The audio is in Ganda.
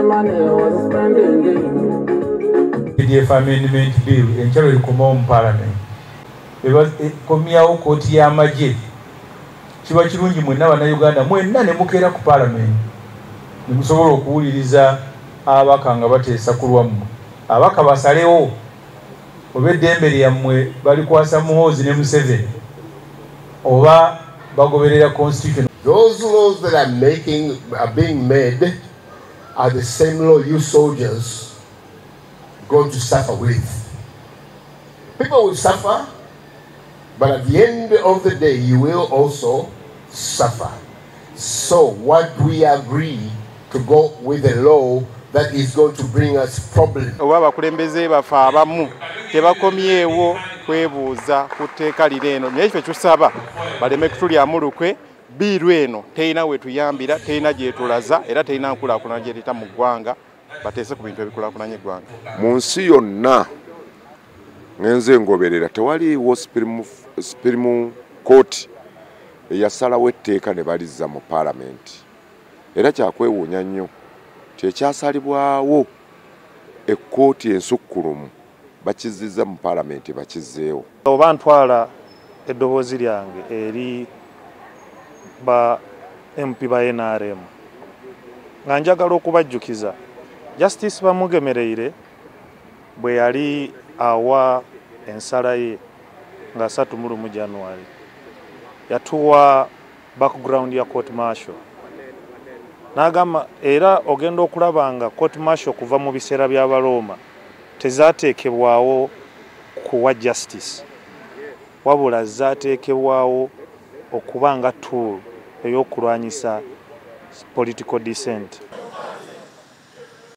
money on spending. PDF amendment bill enchalo likoma mu parliament. Eba komyawo koti ya maje. Kiba kirungi mwenna bannayuganda mwenna ne mukeera ku parliament. Ne musobola okuwuliriza abaka nga bateesa ku lwammwe. Abaka basalewo oba eddembe lyammwe balikwasa Muhoozi ne Museveni oba bagoberera constitution. Those laws that are being made are the same law you soldiers going to suffer with. People will suffer, but at the end of the day, you will also suffer. So what we agree to go with a law that is going to bring us problems. Oba bakulembeze bafa abamu tebakomyewo kwebuuza ku tteeka lino naye ffe tusaba baleme kutulyamu lukwe biiru eno terina we tuyambira terina gye tulaza era terina nkulaakulana gye leeta mu ggwanga bateese ku bintu ebikulaakulanya eggwanga. Mu nsi yonna ngenze ngoberera tewaliiwo Supreme Court eyasalawo etteeka ne balizza mu Parliament era kyakwewuunya nnyo kyekyasalibwawo ekkooti ensukkulumu bakizizza mu Parliament bakizzeewo. Oba ntwala eddoboozi lyange eri ba MP ba NRM nga njagala okubajjukiza Justice Bamugemereire bwe yali awa ensala ye nga 3 January yatuwa background ya court martial. Nagamba era ogenda okulaba nga court martial kuva mu biseera bya Baroma tezaateekebwawo kuwa justice wabula zaateekebwawo okuba nga tool ey'okulwanyisa political dissent.